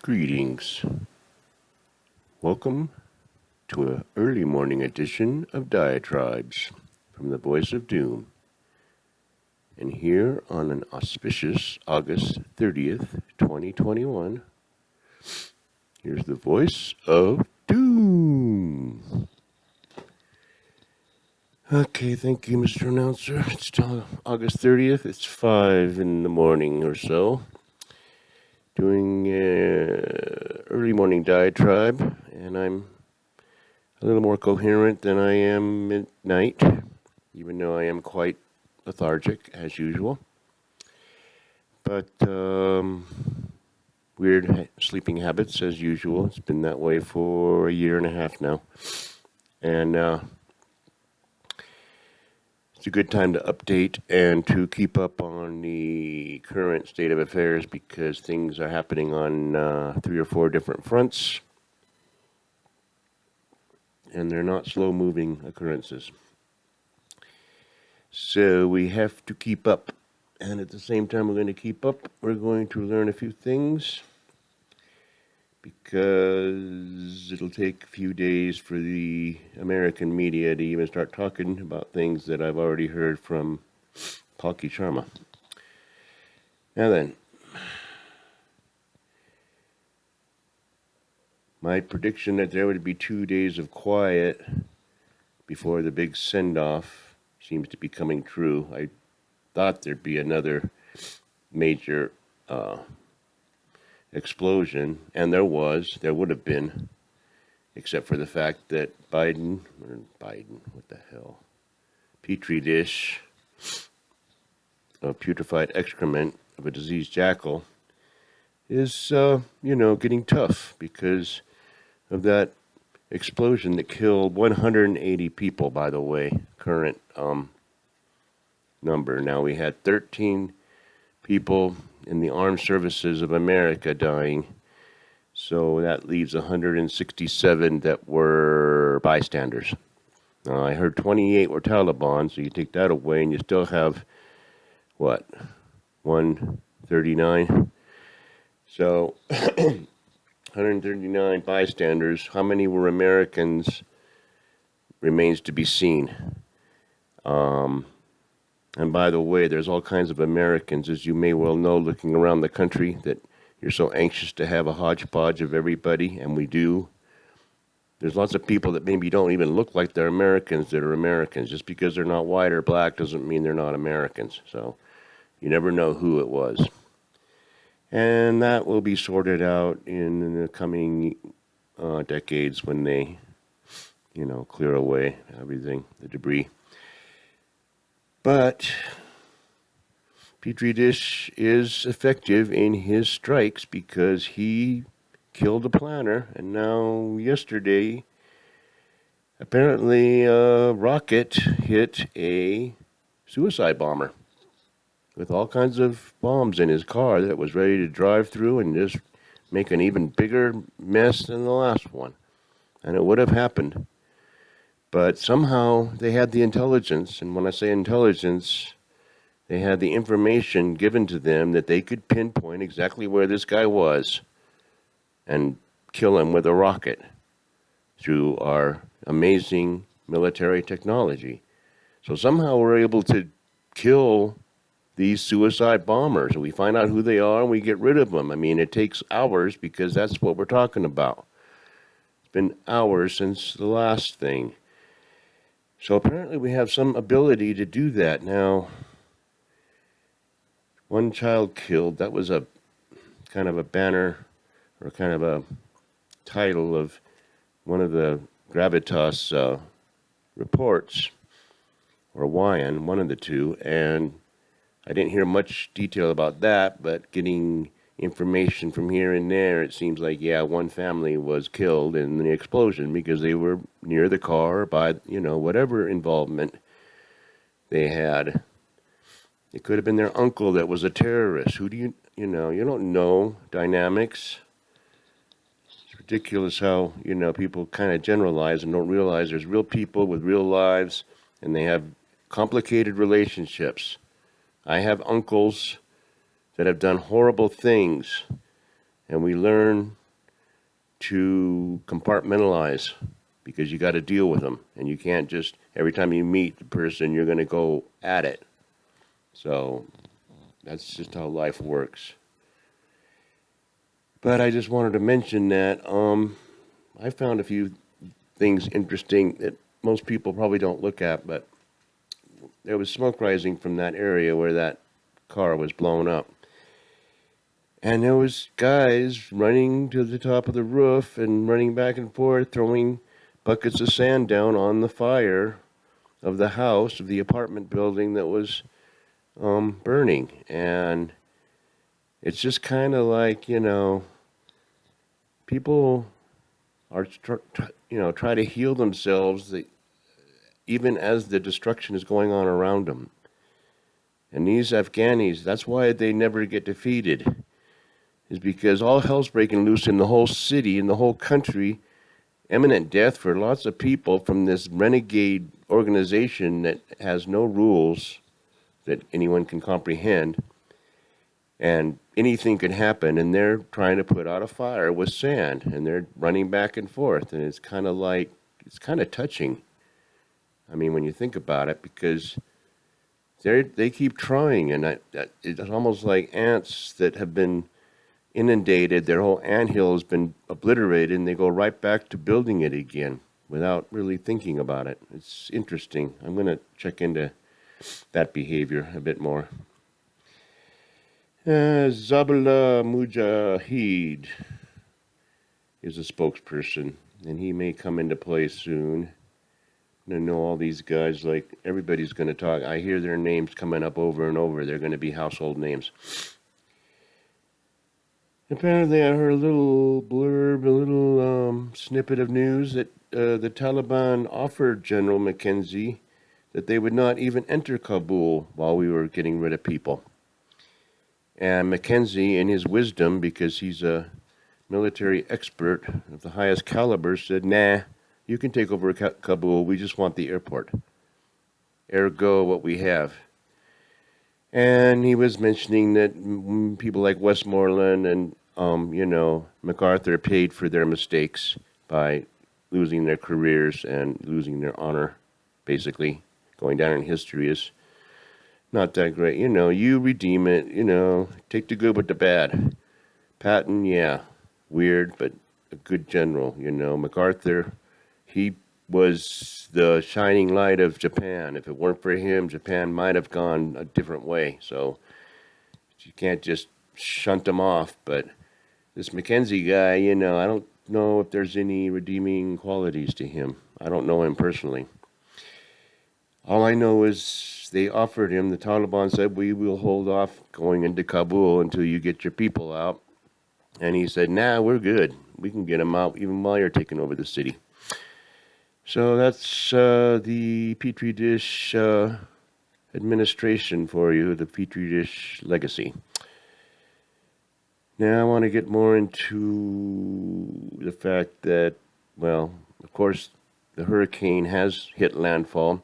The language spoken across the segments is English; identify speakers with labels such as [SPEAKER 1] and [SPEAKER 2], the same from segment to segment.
[SPEAKER 1] Greetings. Welcome to an early morning edition of Diatribes from the Voice of Doom. And here on an auspicious August 30th, 2021, here's the Voice of Doom. Okay, thank you, Mr. Announcer. It's August 30th. It's 5 in the morning or so. Doing early morning diatribe, and I'm a little more coherent than I am at night, even though I am quite lethargic as usual. But weird sleeping habits as usual. It's been that way for a year and a half now. And it's a good time to update and to keep up on the current state of affairs because things are happening on 3 or 4 different fronts. And they're not slow-moving occurrences. So we have to keep up. And at the same time we're going to keep up, we're going to learn a few things. Because it'll take a few days for the American media to even start talking about things that I've already heard from Palki Sharma. Now then, my prediction that there would be 2 days of quiet before the big send-off seems to be coming true. I thought there'd be another major explosion, and there would have been, except for the fact that Biden, what the hell, Petri dish of putrefied excrement of a diseased jackal is, getting tough because of that explosion that killed 180 people, by the way, current number. Now we had 13 people in the armed services of America dying, so that leaves 167 that were bystanders. Now I heard 28 were Taliban, so you take that away and you still have, 139? So 139 bystanders. How many were Americans remains to be seen. And by the way, there's all kinds of Americans, as you may well know, looking around the country, that you're so anxious to have a hodgepodge of everybody, and we do. There's lots of people that maybe don't even look like they're Americans that are Americans. Just because they're not white or black doesn't mean they're not Americans. So you never know who it was. And that will be sorted out in the coming decades when they, clear away everything, the debris. But Petri dish is effective in his strikes because he killed a planner, and now yesterday, apparently a rocket hit a suicide bomber with all kinds of bombs in his car that was ready to drive through and just make an even bigger mess than the last one. And it would have happened. But somehow they had the intelligence, and when I say intelligence, they had the information given to them that they could pinpoint exactly where this guy was and kill him with a rocket through our amazing military technology. So somehow we're able to kill these suicide bombers. We find out who they are and we get rid of them. I mean, it takes hours because that's what we're talking about. It's been hours since the last thing. So apparently we have some ability to do that. Now, one child killed, that was a kind of a banner or kind of a title of one of the Gravitas reports, or Wyand, one of the two, and I didn't hear much detail about that, but getting information from here and there, it seems like, one family was killed in the explosion because they were near the car by, whatever involvement they had. It could have been their uncle that was a terrorist. Who do you don't know dynamics. It's ridiculous how, people kind of generalize and don't realize there's real people with real lives and they have complicated relationships. I have uncles that have done horrible things, and we learn to compartmentalize because you got to deal with them, and you can't just every time you meet the person you're going to go at it. So that's just how life works. But I just wanted to mention that I found a few things interesting that most people probably don't look at, but there was smoke rising from that area where that car was blown up. And there was guys running to the top of the roof and running back and forth, throwing buckets of sand down on the fire of the house, of the apartment building that was burning. And it's just kind of like, people are, try to heal themselves even as the destruction is going on around them. And these Afghanis, that's why they never get defeated, is because all hell's breaking loose in the whole city, in the whole country, imminent death for lots of people from this renegade organization that has no rules that anyone can comprehend. And anything could happen, and they're trying to put out a fire with sand, and they're running back and forth, and it's kind of touching. I mean, when you think about it, because they keep trying, and it's almost like ants that have been inundated, their whole anthill has been obliterated, and they go right back to building it again without really thinking about it. It's interesting. I'm going to check into that behavior a bit more. Zabullah Mujahid is a spokesperson, and he may come into play soon. I know all these guys, like everybody's going to talk. I hear their names coming up over and over. They're going to be household names. Apparently, I heard a little blurb, a little snippet of news that the Taliban offered General McKenzie that they would not even enter Kabul while we were getting rid of people. And McKenzie, in his wisdom, because he's a military expert of the highest caliber, said, nah, you can take over Kabul. We just want the airport. Ergo, what we have. And he was mentioning that people like Westmoreland and, MacArthur paid for their mistakes by losing their careers and losing their honor, basically. Going down in history as not that great. You redeem it, take the good with the bad. Patton, yeah, weird, but a good general, MacArthur, he was the shining light of Japan. If it weren't for him, Japan might have gone a different way. So you can't just shunt him off. But this McKenzie guy, I don't know if there's any redeeming qualities to him. I don't know him personally. All I know is they offered him, the Taliban said, we will hold off going into Kabul until you get your people out. And he said, nah, we're good. We can get them out even while you're taking over the city. So that's the Petri dish administration for you, the Petri dish legacy. Now I want to get more into the fact that, well, of course, the hurricane has hit landfall,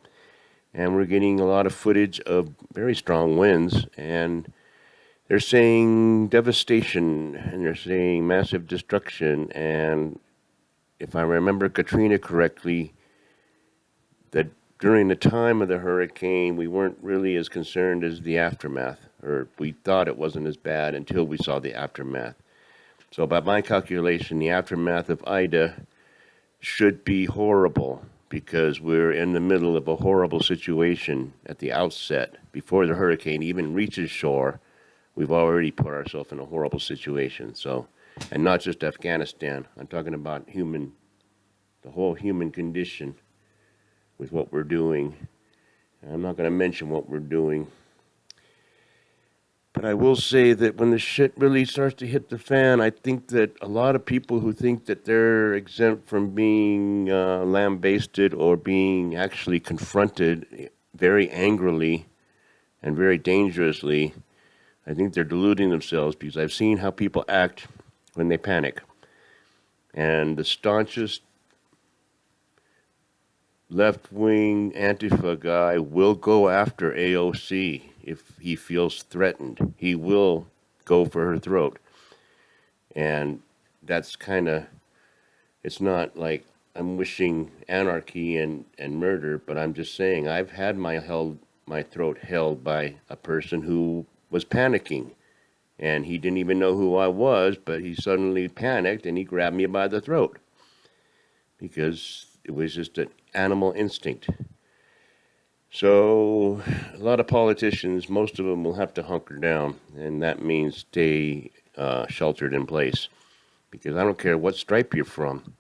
[SPEAKER 1] and we're getting a lot of footage of very strong winds, and they're saying devastation, and they're saying massive destruction, and if I remember Katrina correctly, that during the time of the hurricane, we weren't really as concerned as the aftermath, or we thought it wasn't as bad until we saw the aftermath. So by my calculation, the aftermath of Ida should be horrible, because we're in the middle of a horrible situation at the outset. Before the hurricane even reaches shore, we've already put ourselves in a horrible situation. So, and not just Afghanistan. I'm talking about the whole human condition with what we're doing. I'm not going to mention what we're doing. But I will say that when the shit really starts to hit the fan, I think that a lot of people who think that they're exempt from being lambasted or being actually confronted very angrily and very dangerously, I think they're deluding themselves, because I've seen how people act when they panic. And the staunchest left-wing Antifa guy will go after AOC if he feels threatened. He will go for her throat. And that's kind of, it's not like I'm wishing anarchy and murder, but I'm just saying I've had my throat held by a person who was panicking. And he didn't even know who I was, but he suddenly panicked and he grabbed me by the throat because it was just an animal instinct. So, a lot of politicians, most of them will have to hunker down, and that means stay sheltered in place. Because I don't care what stripe you're from,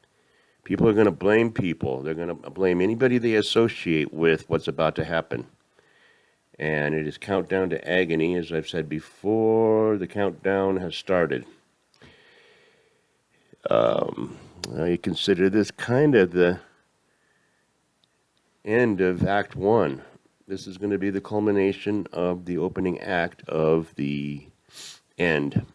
[SPEAKER 1] people are going to blame people. They're going to blame anybody they associate with what's about to happen. And it is countdown to agony, as I've said before. The countdown has started. I consider this kind of the end of Act 1. This is going to be the culmination of the opening act of the end.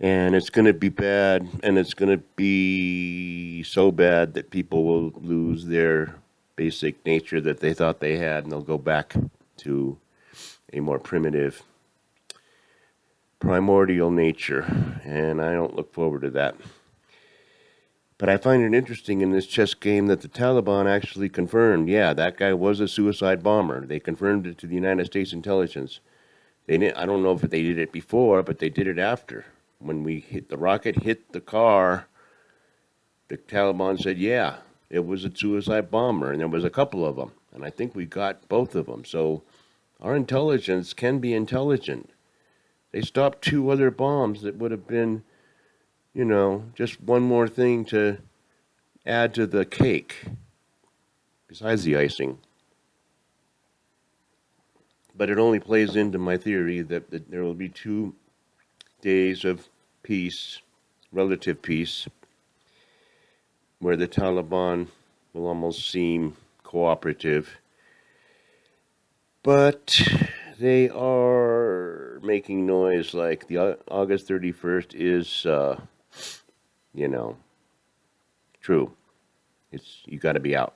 [SPEAKER 1] And it's going to be bad, and it's going to be so bad that people will lose their basic nature that they thought they had, and they'll go back to a more primitive, primordial nature. And I don't look forward to that. But I find it interesting in this chess game that the Taliban actually confirmed, yeah, that guy was a suicide bomber. They confirmed it to the United States intelligence. They didn't, I don't know if they did it before, but they did it after. When the rocket hit the car, the Taliban said, yeah, it was a suicide bomber, and there was a couple of them. And I think we got both of them. So our intelligence can be intelligent. They stopped 2 other bombs that would have been, just one more thing to add to the cake, besides the icing. But it only plays into my theory that there will be 2 days of peace, relative peace, where the Taliban will almost seem cooperative. But they are making noise like the August 31st is, true. You got to be out.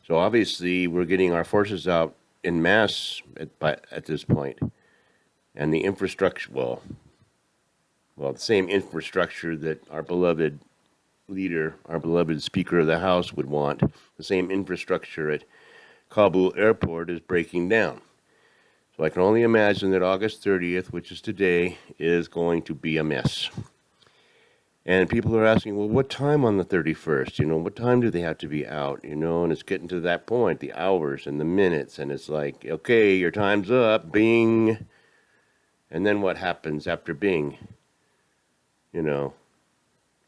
[SPEAKER 1] So obviously we're getting our forces out en masse at this point. And the infrastructure, well, the same infrastructure that our beloved leader, our beloved Speaker of the House would want, the same infrastructure at Kabul airport is breaking down. So I can only imagine that August 30th, which is today, is going to be a mess. And people are asking, well, what time on the 31st? What time do they have to be out? And it's getting to that point, the hours and the minutes. And it's like, okay, your time's up, bing. And then what happens after bing?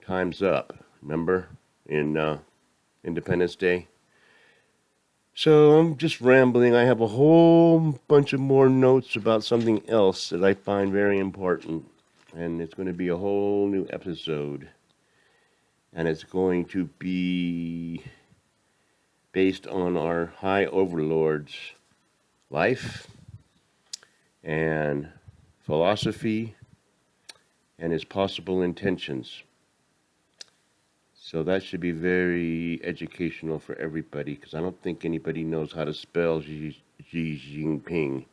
[SPEAKER 1] Time's up. Remember in Independence Day? So I'm just rambling. I have a whole bunch of more notes about something else that I find very important. And it's going to be a whole new episode. And it's going to be based on our high overlord's life and philosophy and his possible intentions. So that should be very educational for everybody, because I don't think anybody knows how to spell Xi Jinping.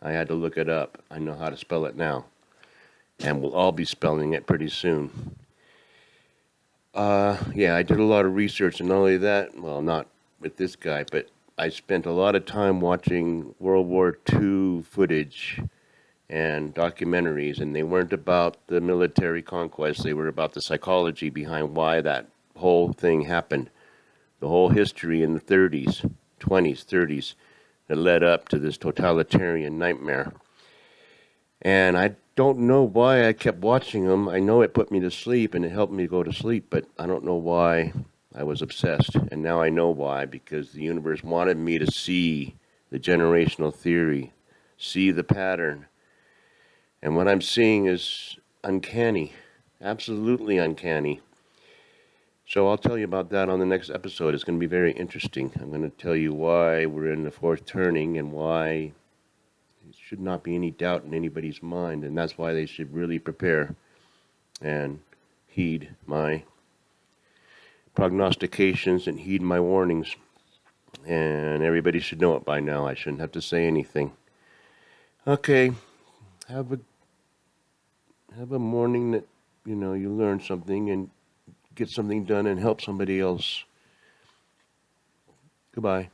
[SPEAKER 1] I had to look it up. I know how to spell it now. And we'll all be spelling it pretty soon. Yeah, I did a lot of research, and not only that, well, not with this guy, but I spent a lot of time watching World War II footage and documentaries, and they weren't about the military conquest. They were about the psychology behind why that whole thing happened. The whole history in the 30s, 20s, 30s that led up to this totalitarian nightmare. And I don't know why I kept watching them. I know it put me to sleep and it helped me go to sleep, but I don't know why I was obsessed. And now I know why, because the universe wanted me to see the generational theory, see the pattern. And what I'm seeing is uncanny, absolutely uncanny. So I'll tell you about that on the next episode. It's going to be very interesting. I'm going to tell you why we're in the 4th turning and why there should not be any doubt in anybody's mind. And that's why they should really prepare and heed my prognostications and heed my warnings. And everybody should know it by now. I shouldn't have to say anything. Okay. Have have a morning that, you learn something and get something done and help somebody else. Goodbye.